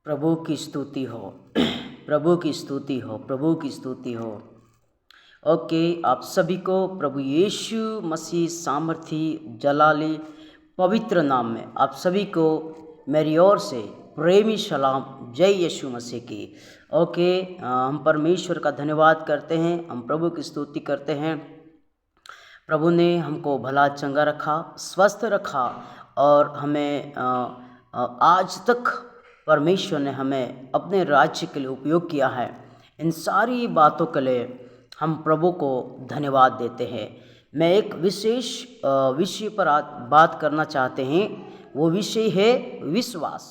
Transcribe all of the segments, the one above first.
प्रभु की स्तुति हो। प्रभु की स्तुति हो। प्रभु की स्तुति हो। ओके, आप सभी को प्रभु यीशु मसीह सामर्थी जलाली पवित्र नाम में आप सभी को मेरी ओर से प्रेमी सलाम, जय यीशु मसीह की। ओके, हम परमेश्वर का धन्यवाद करते हैं, हम प्रभु की स्तुति करते हैं। प्रभु ने हमको भला चंगा रखा, स्वस्थ रखा और हमें आज तक परमेश्वर ने हमें अपने राज्य के लिए उपयोग किया है। इन सारी बातों के लिए हम प्रभु को धन्यवाद देते हैं। मैं एक विशेष विषय पर आज बात करना चाहते हैं, वो विषय है विश्वास।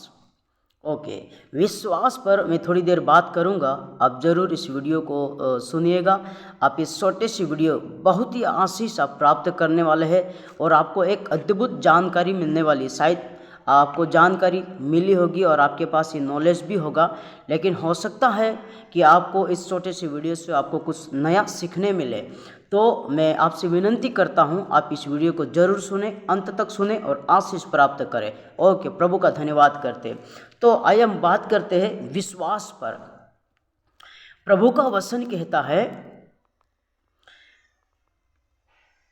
ओके, विश्वास पर मैं थोड़ी देर बात करूंगा, आप ज़रूर इस वीडियो को सुनिएगा। आप इस छोटे सी वीडियो बहुत ही आशीष आप प्राप्त करने वाले हैं और आपको एक अद्भुत जानकारी मिलने वाली। शायद आपको जानकारी मिली होगी और आपके पास ये नॉलेज भी होगा, लेकिन हो सकता है कि आपको इस छोटे से वीडियो से आपको कुछ नया सीखने मिले। तो मैं आपसे विनती करता हूँ, आप इस वीडियो को जरूर सुने, अंत तक सुने और आशीष प्राप्त करें। ओके, प्रभु का धन्यवाद करते। तो आइए हम बात करते हैं विश्वास पर। प्रभु का वचन कहता है,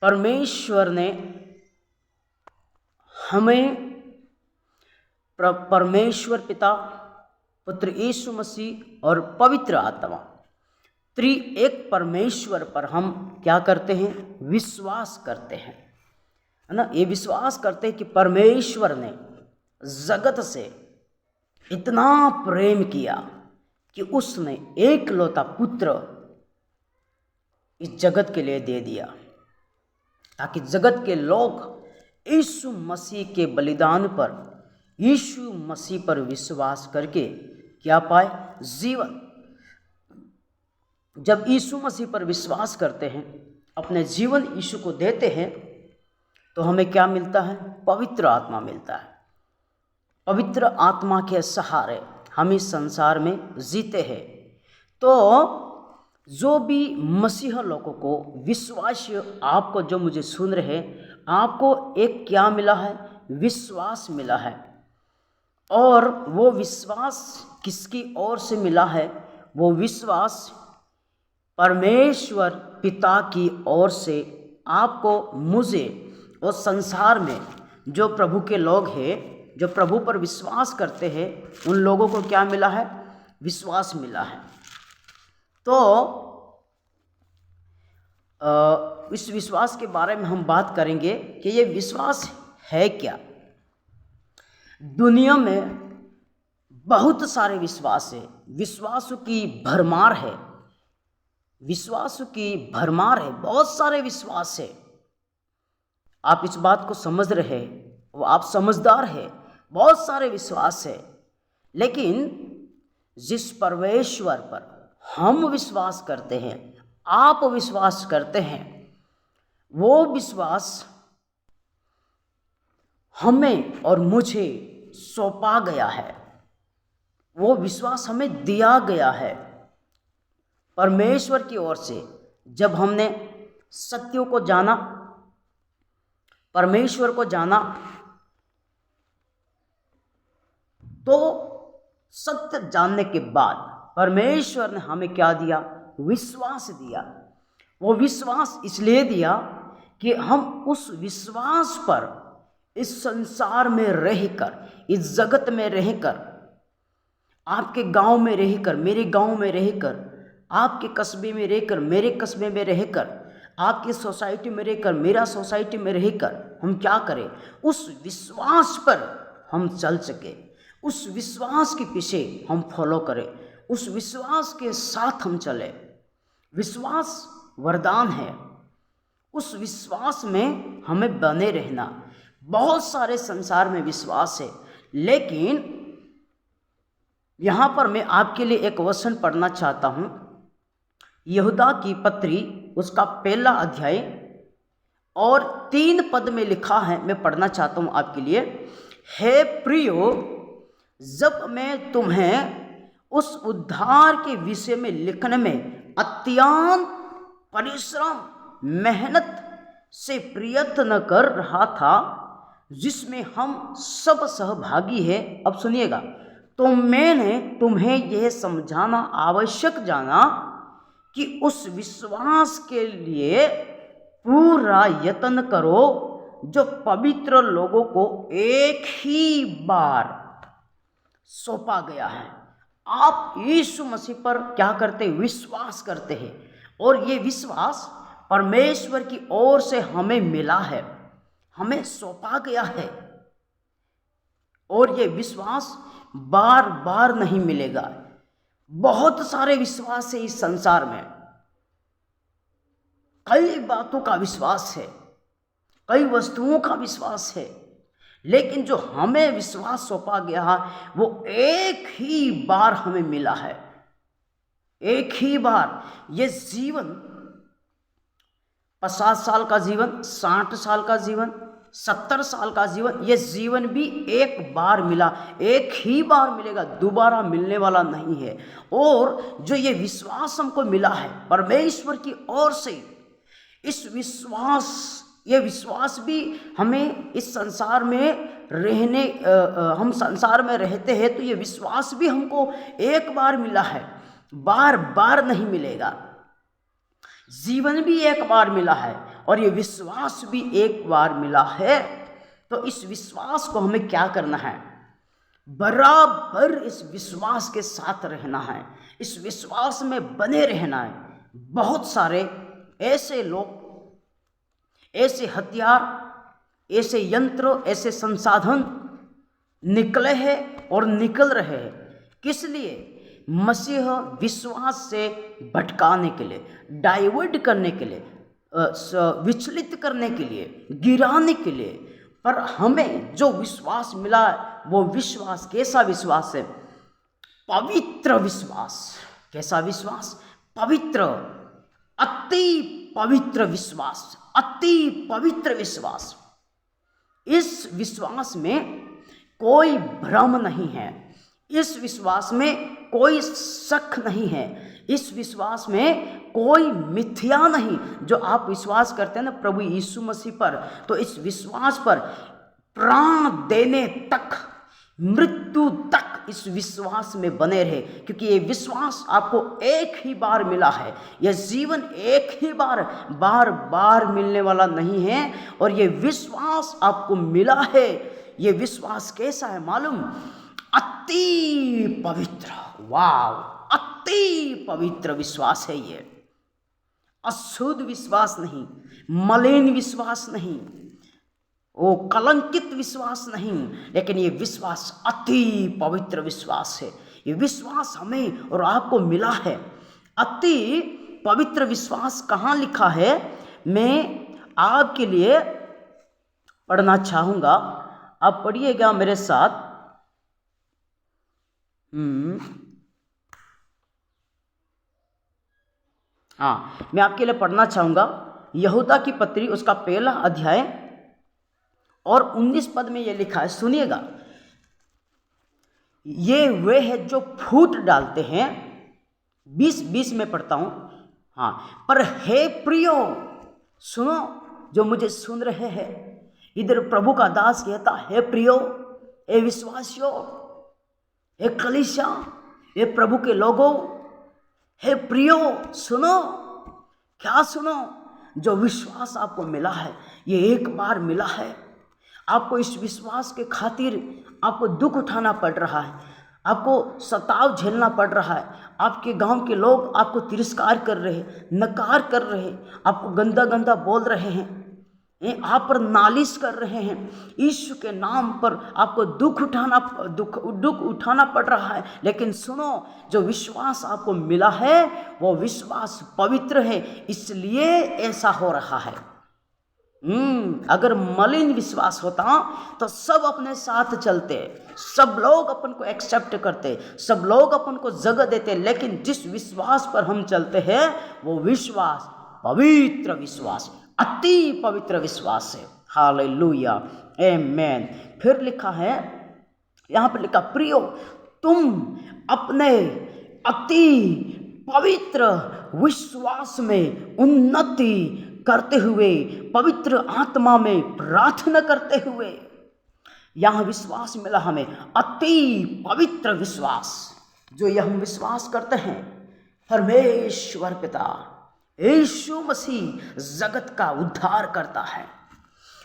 परमेश्वर ने हमें परमेश्वर पिता, पुत्र यीशु मसीह और पवित्र आत्मा त्रिएक परमेश्वर पर हम क्या करते हैं? विश्वास करते हैं, है ना। ये विश्वास करते हैं कि परमेश्वर ने जगत से इतना प्रेम किया कि उसने एकलौता पुत्र इस जगत के लिए दे दिया, ताकि जगत के लोग यीशु मसीह के बलिदान पर, यीशु मसीह पर विश्वास करके क्या पाए? जीवन। जब यीशु मसीह पर विश्वास करते हैं, अपने जीवन यीशु को देते हैं, तो हमें क्या मिलता है? पवित्र आत्मा मिलता है। पवित्र आत्मा के सहारे हम इस संसार में जीते हैं। तो जो भी मसीह लोगों को, विश्वासी आपको जो मुझे सुन रहे हैं, आपको एक क्या मिला है? विश्वास मिला है। और वो विश्वास किसकी ओर से मिला है? वो विश्वास परमेश्वर पिता की ओर से आपको, मुझे और संसार में जो प्रभु के लोग हैं, जो प्रभु पर विश्वास करते हैं, उन लोगों को क्या मिला है? विश्वास मिला है। तो इस विश्वास के बारे में हम बात करेंगे कि ये विश्वास है क्या। दुनिया में बहुत सारे विश्वास है, विश्वासों की भरमार है, विश्वासों की भरमार है, बहुत सारे विश्वास है। आप इस बात को समझ रहे हैं, वो आप समझदार हैं, बहुत सारे विश्वास है। लेकिन जिस परमेश्वर पर हम विश्वास करते हैं, आप विश्वास करते हैं, वो विश्वास हमें और मुझे सौंपा गया है, वो विश्वास हमें दिया गया है परमेश्वर की ओर से। जब हमने सत्यों को जाना, परमेश्वर को जाना, तो सत्य जानने के बाद परमेश्वर ने हमें क्या दिया? विश्वास दिया। वो विश्वास इसलिए दिया कि हम उस विश्वास पर इस संसार में रहकर, इस जगत में रहकर, आपके गांव में रहकर, मेरे गांव में रहकर, आपके कस्बे में रहकर, मेरे कस्बे में रहकर, आपकी सोसाइटी में रहकर, मेरा सोसाइटी में रहकर, हम क्या करें? उस विश्वास पर हम चल सके, उस विश्वास के पीछे हम फॉलो करें, उस विश्वास के साथ हम चले। विश्वास वरदान है, उस विश्वास में हमें बने रहना। बहुत सारे संसार में विश्वास है, लेकिन यहाँ पर मैं आपके लिए एक वचन पढ़ना चाहता हूँ। यहूदा की पत्री, उसका 1 अध्याय और 3 पद में लिखा है, मैं पढ़ना चाहता हूँ आपके लिए। हे प्रियो, जब मैं तुम्हें उस उद्धार के विषय में लिखने में अत्यंत परिश्रम, मेहनत से प्रयत्न कर रहा था, जिसमें हम सब सहभागी हैं। अब सुनिएगा, तो मैंने तुम्हें यह समझाना आवश्यक जाना कि उस विश्वास के लिए पूरा यत्न करो जो पवित्र लोगों को एक ही बार सौंपा गया है। आप यीशु मसीह पर क्या करते? विश्वास करते हैं, और ये विश्वास परमेश्वर की ओर से हमें मिला है, हमें सौंपा गया है, और ये विश्वास बार बार नहीं मिलेगा। बहुत सारे विश्वास है इस संसार में, कई बातों का विश्वास है, कई वस्तुओं का विश्वास है, लेकिन जो हमें विश्वास सौंपा गया है वो एक ही बार हमें मिला है, एक ही बार। ये जीवन 50 साल का जीवन, 60 साल का जीवन, 70 साल का जीवन, ये जीवन भी एक बार मिला, एक ही बार मिलेगा, दोबारा मिलने वाला नहीं है। और जो ये विश्वास हमको मिला है परमेश्वर की ओर से, इस विश्वास, ये विश्वास भी हमें इस संसार में रहने, हम संसार में रहते हैं तो ये विश्वास भी हमको एक बार मिला है, बार बार नहीं मिलेगा। जीवन भी एक बार मिला है और ये विश्वास भी एक बार मिला है। तो इस विश्वास को हमें क्या करना है? बराबर इस विश्वास के साथ रहना है, इस विश्वास में बने रहना है। बहुत सारे ऐसे लोग, ऐसे हथियार, ऐसे यंत्र, ऐसे संसाधन निकले हैं और निकल रहे हैं। किस लिए? मसीह विश्वास से भटकाने के लिए, डाइवर्ट करने के लिए, विचलित करने के लिए, गिराने के लिए। पर हमें जो विश्वास मिला वो विश्वास कैसा विश्वास है? पवित्र विश्वास। कैसा विश्वास? पवित्र, अति पवित्र विश्वास, अति पवित्र विश्वास। इस विश्वास में कोई भ्रम नहीं है, इस विश्वास में कोई शक नहीं है, इस विश्वास में कोई मिथ्या नहीं। जो आप विश्वास करते हैं ना प्रभु यीशु मसीह पर, तो इस विश्वास पर प्राण देने तक, मृत्यु तक इस विश्वास में बने रहे, क्योंकि ये विश्वास आपको एक ही बार मिला है। यह जीवन एक ही बार, बार बार मिलने वाला नहीं है। और ये विश्वास आपको मिला है। ये विश्वास कैसा है मालूम? अति पवित्र। वाव, अति पवित्र विश्वास है ये। अशुद्ध विश्वास नहीं, मलिन विश्वास नहीं, वो कलंकित विश्वास नहीं, लेकिन ये विश्वास अति पवित्र विश्वास है। ये विश्वास हमें और आपको मिला है। अति पवित्र विश्वास कहाँ लिखा है? मैं आपके लिए पढ़ना चाहूँगा, आप पढ़िएगा मेरे साथ। हाँ, मैं आपके लिए पढ़ना चाहूँगा यहूदा की पत्री, उसका पहला अध्याय और 19 पद में ये लिखा है, सुनिएगा। ये वे है जो फूट डालते हैं, 20 में पढ़ता हूँ। हाँ, पर हे प्रियो सुनो, जो मुझे सुन रहे हैं, इधर प्रभु का दास कहता, हे प्रियो, हे विश्वासियों, हे कलीसिया, हे प्रभु के लोगों, हे प्रियो सुनो। क्या सुनो? जो विश्वास आपको मिला है, ये एक बार मिला है। आपको इस विश्वास के खातिर आपको दुख उठाना पड़ रहा है, आपको सताव झेलना पड़ रहा है। आपके गांव के लोग आपको तिरस्कार कर रहे हैं, नकार कर रहे हैं, आपको गंदा गंदा बोल रहे हैं, आप पर नालिश कर रहे हैं। यीशु के नाम पर आपको दुख उठाना पड़ रहा है। लेकिन सुनो, जो विश्वास आपको मिला है वो विश्वास पवित्र है, इसलिए ऐसा हो रहा है। अगर मलिन विश्वास होता तो सब अपने साथ चलते, सब लोग अपन को एक्सेप्ट करते, सब लोग अपन को जगह देते। लेकिन जिस विश्वास पर हम चलते हैं वो विश्वास पवित्र विश्वास, अति पवित्र विश्वास है। हालेलुया, आमेन। फिर लिखा है, यहाँ पर लिखा, प्रियो तुम अपने अति पवित्र विश्वास में उन्नति करते हुए, पवित्र आत्मा में प्रार्थना करते हुए, यहाँ विश्वास मिला हमें, अति पवित्र विश्वास, जो यह हम विश्वास करते हैं परमेश्वर पिता यीशु मसीह जगत का उद्धार करता है,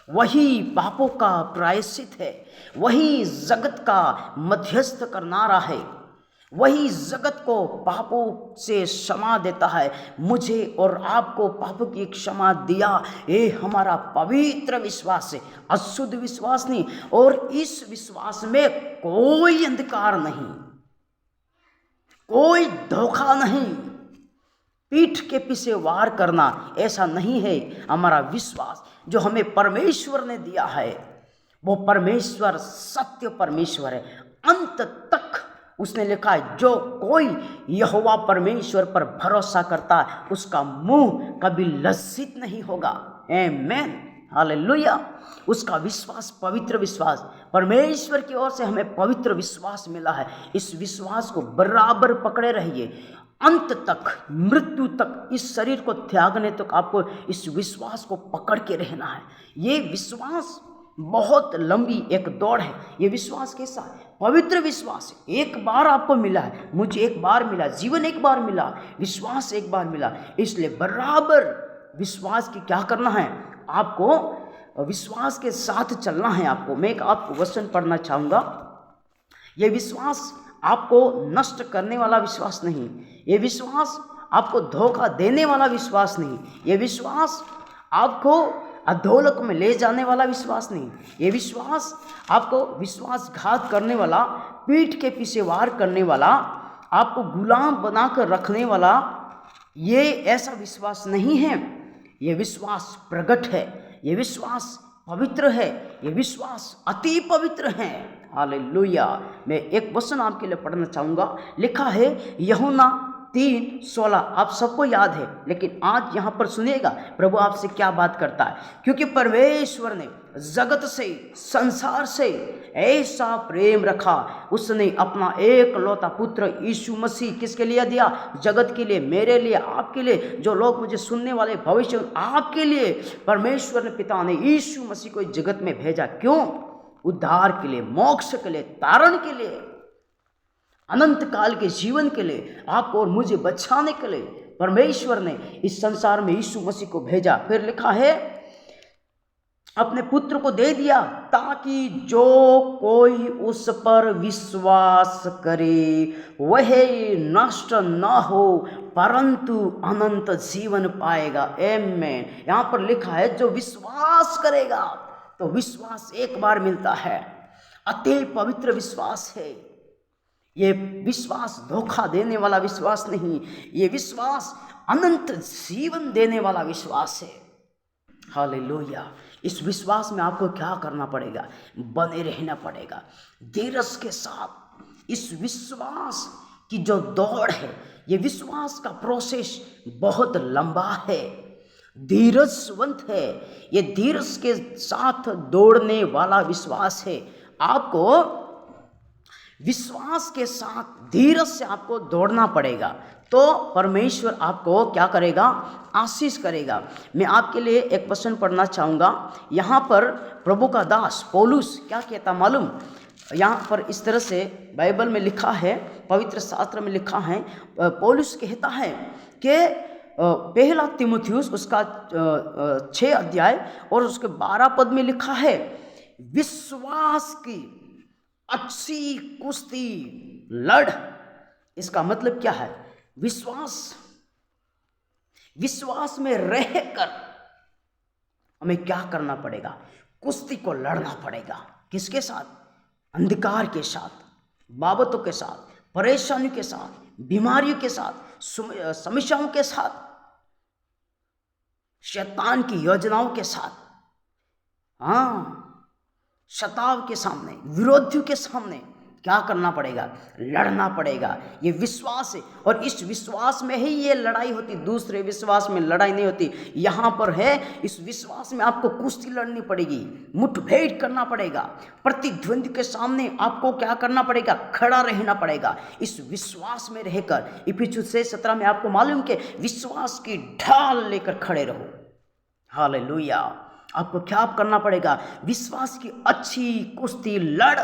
वही पापों का प्रायश्चित है, वही जगत का मध्यस्थ करनारा है, वही जगत को पापों से क्षमा देता है। मुझे और आपको पापों की क्षमा दिया, ये हमारा पवित्र विश्वास है, अशुद्ध विश्वास नहीं। और इस विश्वास में कोई अंधकार नहीं, कोई धोखा नहीं, पीठ के पीछे वार करना, ऐसा नहीं है। हमारा विश्वास जो हमें परमेश्वर ने दिया है, वो परमेश्वर सत्य परमेश्वर है। अंत तक उसने लिखा है, जो कोई यहोवा परमेश्वर पर भरोसा करता है उसका मुंह कभी लज्जित नहीं होगा। आमीन, हालेलुया। उसका विश्वास पवित्र विश्वास, परमेश्वर की ओर से हमें पवित्र विश्वास मिला है। इस विश्वास को बराबर पकड़े रहिए अंत तक, मृत्यु तक, इस शरीर को त्यागने तक आपको इस विश्वास को पकड़ के रहना है। ये विश्वास बहुत लंबी एक दौड़ है। ये विश्वास कैसा है? पवित्र विश्वास है। एक बार आपको मिला है, मुझे एक बार मिला, जीवन एक बार मिला, विश्वास एक बार मिला, इसलिए बराबर विश्वास की क्या करना है? आपको विश्वास के साथ चलना है। मैं एक आपको वचन पढ़ना चाहूँगा। ये विश्वास आपको नष्ट करने वाला विश्वास नहीं, ये विश्वास आपको धोखा देने वाला विश्वास नहीं, ये विश्वास आपको अधोलोक में ले जाने वाला विश्वास नहीं, ये विश्वास आपको विश्वासघात करने वाला, पीठ के पीछे वार करने वाला, आपको गुलाम बनाकर रखने वाला, ये ऐसा विश्वास नहीं है। ये विश्वास प्रगट है, ये विश्वास पवित्र है, ये विश्वास अति पवित्र है। हालेलुया। मैं एक वचन आपके लिए पढ़ना चाहूँगा। लिखा है यूहन्ना 3:16, आप सबको याद है, लेकिन आज यहाँ पर सुनिएगा प्रभु आपसे क्या बात करता है। क्योंकि परमेश्वर ने जगत से, संसार से ऐसा प्रेम रखा, उसने अपना एकलौता पुत्र यीशु मसीह किसके लिए दिया? जगत के लिए, मेरे लिए, आपके लिए, जो लोग मुझे सुनने वाले, भविष्य आपके लिए। परमेश्वर ने, पिता ने यीशु मसीह को जगत में भेजा। क्यों? उद्धार के लिए, मोक्ष के लिए, तारण के लिए, अनंत काल के जीवन के लिए, आपको और मुझे बचाने के लिए परमेश्वर ने इस संसार में यीशु मसीह को भेजा। फिर लिखा है अपने पुत्र को दे दिया, ताकि जो कोई उस पर विश्वास करे वह नष्ट न हो परंतु अनंत जीवन पाएगा। आमीन। यहाँ पर लिखा है जो विश्वास करेगा, तो विश्वास एक बार मिलता है, अति पवित्र विश्वास है। ये विश्वास धोखा देने वाला विश्वास नहीं, ये विश्वास अनंत जीवन देने वाला विश्वास है। हालेलुया। इस विश्वास में आपको क्या करना पड़ेगा? बने रहना पड़ेगा धीरज के साथ। इस विश्वास की जो दौड़ है, ये विश्वास का प्रोसेस बहुत लंबा है, धीरजवंत है। ये धीरज के साथ दौड़ने वाला विश्वास है। आपको विश्वास के साथ धीरज से आपको दौड़ना पड़ेगा, तो परमेश्वर आपको क्या करेगा? आशीष करेगा। मैं आपके लिए एक वचन पढ़ना चाहूँगा। यहाँ पर प्रभु का दास पौलुस क्या कहता मालूम? यहाँ पर इस तरह से बाइबल में लिखा है, पवित्र शास्त्र में लिखा है, पौलुस कहता है कि पहला तीमुथियुस उसका 6 अध्याय और उसके 12 पद में लिखा है, विश्वास की अच्छी कुश्ती लड़। इसका मतलब क्या है? विश्वास में रहकर हमें क्या करना पड़ेगा? कुश्ती को लड़ना पड़ेगा। किसके साथ? अंधकार के साथ, बाबतों के साथ, परेशानियों के साथ, बीमारियों के साथ, समस्याओं के साथ, शैतान की योजनाओं के साथ, शताव के सामने, विरोधियों के सामने क्या करना पड़ेगा? लड़ना पड़ेगा। ये विश्वास है, और इस विश्वास में ही ये लड़ाई होती, दूसरे विश्वास में लड़ाई नहीं होती। यहाँ पर है, इस विश्वास में आपको कुश्ती लड़नी पड़ेगी, मुठभेड़ करना पड़ेगा, प्रतिद्वंदी के सामने आपको क्या करना पड़ेगा? खड़ा रहना पड़ेगा। इस विश्वास में रहकर इफिसियों 6:17 में आपको मालूम कि विश्वास की ढाल लेकर खड़े रहो। हालेलुया। आपको क्या करना पड़ेगा? विश्वास की अच्छी कुश्ती लड़।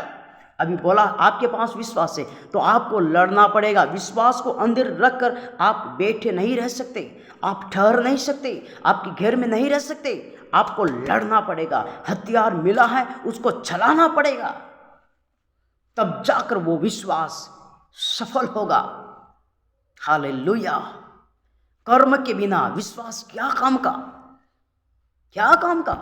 अभी बोला आपके पास विश्वास है तो आपको लड़ना पड़ेगा। विश्वास को अंदर रखकर आप बैठे नहीं रह सकते, आप ठहर नहीं सकते, आपके घर में नहीं रह सकते। आपको लड़ना पड़ेगा। हथियार मिला है उसको चलाना पड़ेगा, तब जाकर वो विश्वास सफल होगा। हालेलुया। कर्म के बिना विश्वास क्या काम का, क्या काम का?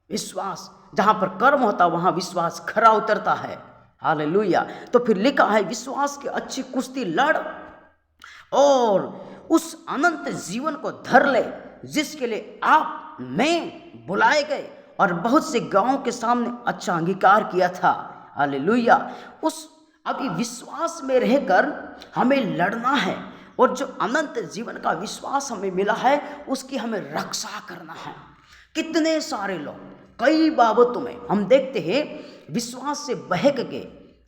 विश्वास जहां पर कर्म होता वहां विश्वास खरा उतरता है। हालेलुया। तो फिर लिखा है विश्वास की अच्छी कुश्ती लड़ और उस अनंत जीवन को धर ले जिसके लिए आप मैं बुलाए गए और बहुत से गांवों के सामने अच्छा अंगीकार किया था। हालेलुया। उस अभी विश्वास में रहकर हमें लड़ना है और जो अनंत जीवन का विश्वास हमें मिला है उसकी हमें रक्षा करना है। कितने सारे लोग कई बाबतों में हम देखते हैं विश्वास से बहक के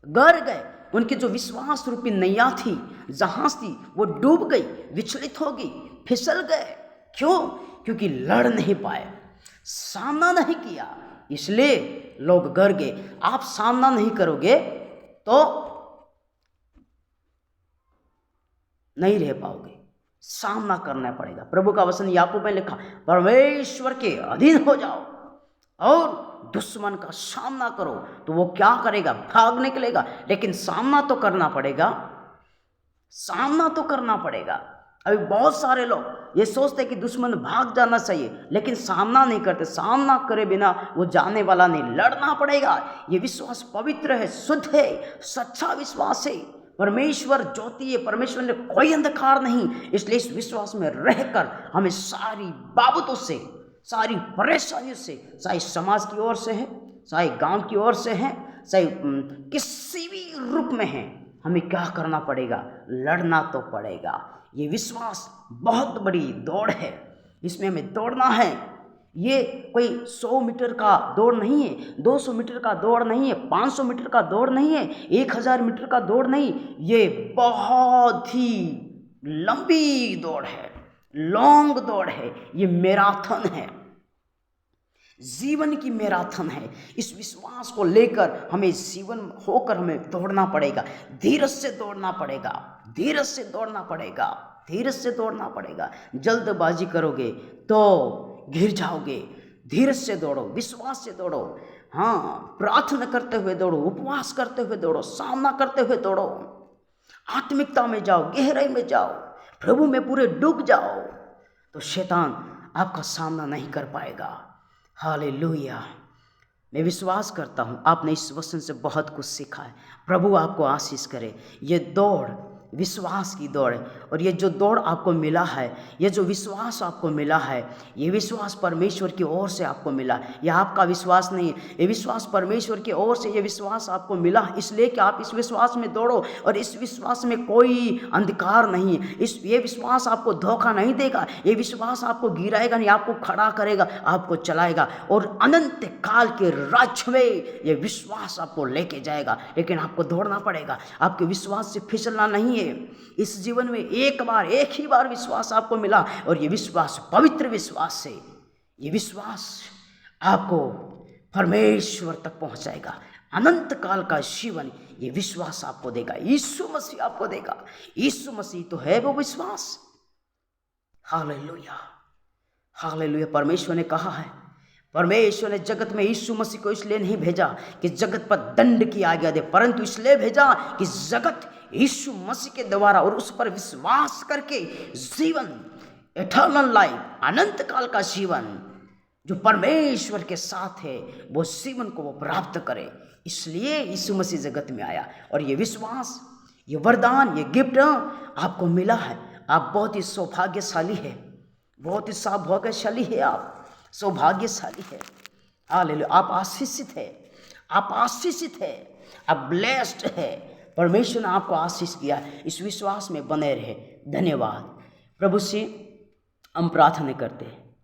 गर गए। उनकी जो विश्वास रूपी नैया थी, जहाज थी, वो डूब गई, विचलित हो गई, फिसल गए। क्यों? क्योंकि लड़ नहीं पाए, सामना नहीं किया, इसलिए लोग गर गए। आप सामना नहीं करोगे तो नहीं रह पाओगे, सामना करना पड़ेगा। प्रभु का वचन याकूब में लिखा, परमेश्वर के अधीन हो जाओ और दुश्मन का सामना करो। तो वो क्या करेगा? भाग निकलेगा, लेकिन सामना तो करना पड़ेगा, सामना तो करना पड़ेगा। अभी बहुत सारे लोग ये सोचते कि दुश्मन भाग जाना चाहिए, लेकिन सामना नहीं करते। सामना करे बिना वो जाने वाला नहीं, लड़ना पड़ेगा। ये विश्वास पवित्र है, शुद्ध है, सच्चा विश्वास है। परमेश्वर ज्योति है, परमेश्वर ने कोई अंधकार नहीं। इसलिए इस विश्वास में रहकर हमें सारी बाबतों से, सारी परेशानियों से, चाहे समाज की ओर से है, चाहे गांव की ओर से है, चाहे किसी भी रूप में है, हमें क्या करना पड़ेगा? लड़ना तो पड़ेगा। ये विश्वास बहुत बड़ी दौड़ है, इसमें हमें दौड़ना है। ये कोई 100 मीटर का दौड़ नहीं है, 200 मीटर का दौड़ नहीं है, 500 मीटर का दौड़ नहीं है, 1000 मीटर का दौड़ नहीं। ये बहुत ही लंबी दौड़ है, लॉन्ग दौड़ है। ये मैराथन है, जीवन की मैराथन है। इस विश्वास को लेकर हमें जीवन होकर हमें दौड़ना पड़ेगा। धीरज से दौड़ना पड़ेगा, धीरज से दौड़ना पड़ेगा, धीरज से दौड़ना पड़ेगा। जल्दबाजी करोगे तो गिर जाओगे। धीरज से दौड़ो, विश्वास से दौड़ो। हाँ, प्रार्थना करते हुए दौड़ो, उपवास करते हुए दौड़ो, सामना करते हुए दौड़ो। आत्मिकता में जाओ, गहराई में जाओ, प्रभु में पूरे डूब जाओ, तो शैतान आपका सामना नहीं कर पाएगा। हालेलुया। मैं विश्वास करता हूँ आपने इस वचन से बहुत कुछ सीखा है। प्रभु आपको आशीष करे। ये दौड़ विश्वास की दौड़ है, और ये जो दौड़ आपको मिला है, ये जो विश्वास आपको मिला है, ये विश्वास परमेश्वर की ओर से आपको मिला। यह आपका विश्वास नहीं है, ये विश्वास परमेश्वर की ओर से ये विश्वास आपको मिला, इसलिए कि आप इस विश्वास में दौड़ो। और इस विश्वास में कोई अंधकार नहीं है। ये विश्वास आपको धोखा नहीं देगा, ये विश्वास आपको गिराएगा नहीं, आपको खड़ा करेगा, आपको चलाएगा और अनंत काल के राज्य में ये विश्वास आपको लेके जाएगा। लेकिन आपको दौड़ना पड़ेगा, आपके विश्वास से फिसलना नहीं है। इस जीवन में एक ही बार विश्वास आपको मिला, और ये विश्वास पवित्र विश्वास है। ये विश्वास आपको परमेश्वर तक पहुंचाएगा। अनंत काल का जीवन ये विश्वास आपको देगा, यीशु मसीह आपको देगा। यीशु मसीह तो है वो विश्वास। Hallelujah, hallelujah. परमेश्वर ने कहा है, परमेश्वर ने जगत में यीशु मसीह को इसलिए नहीं भेजा कि जगत पर दंड की आज्ञा दे, परंतु इसलिए भेजा कि जगत यीशु मसीह के द्वारा और उस पर विश्वास करके जीवन, इटर्नल लाइफ, अनंत काल का जीवन जो परमेश्वर के साथ है, वो जीवन को वो प्राप्त करे। इसलिए यीशु मसीह जगत में आया, और ये विश्वास, ये वरदान, ये गिफ्ट आपको मिला है। आप बहुत ही सौभाग्यशाली है, बहुत ही सौभाग्यशाली है, आप सौभाग्यशाली है। हालेलुया। आप आशीषित है, आप आशीषित है, आप ब्लेस्ड है। परमेश्वर ने आपको आशीष किया है। इस विश्वास में बने रहे। धन्यवाद। प्रभु से हम प्रार्थना करते हैं,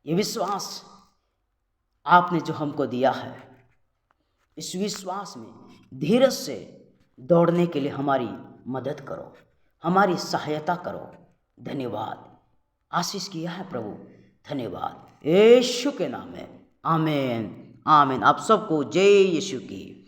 ये विश्वास आपने जो हमको दिया है, इस विश्वास में धीरज से दौड़ने के लिए हमारी मदद करो, हमारी सहायता करो। धन्यवाद। आशीष किया है प्रभु, धन्यवाद। यीशु के नाम में आमीन आमीन। आप सबको जय यीशु की।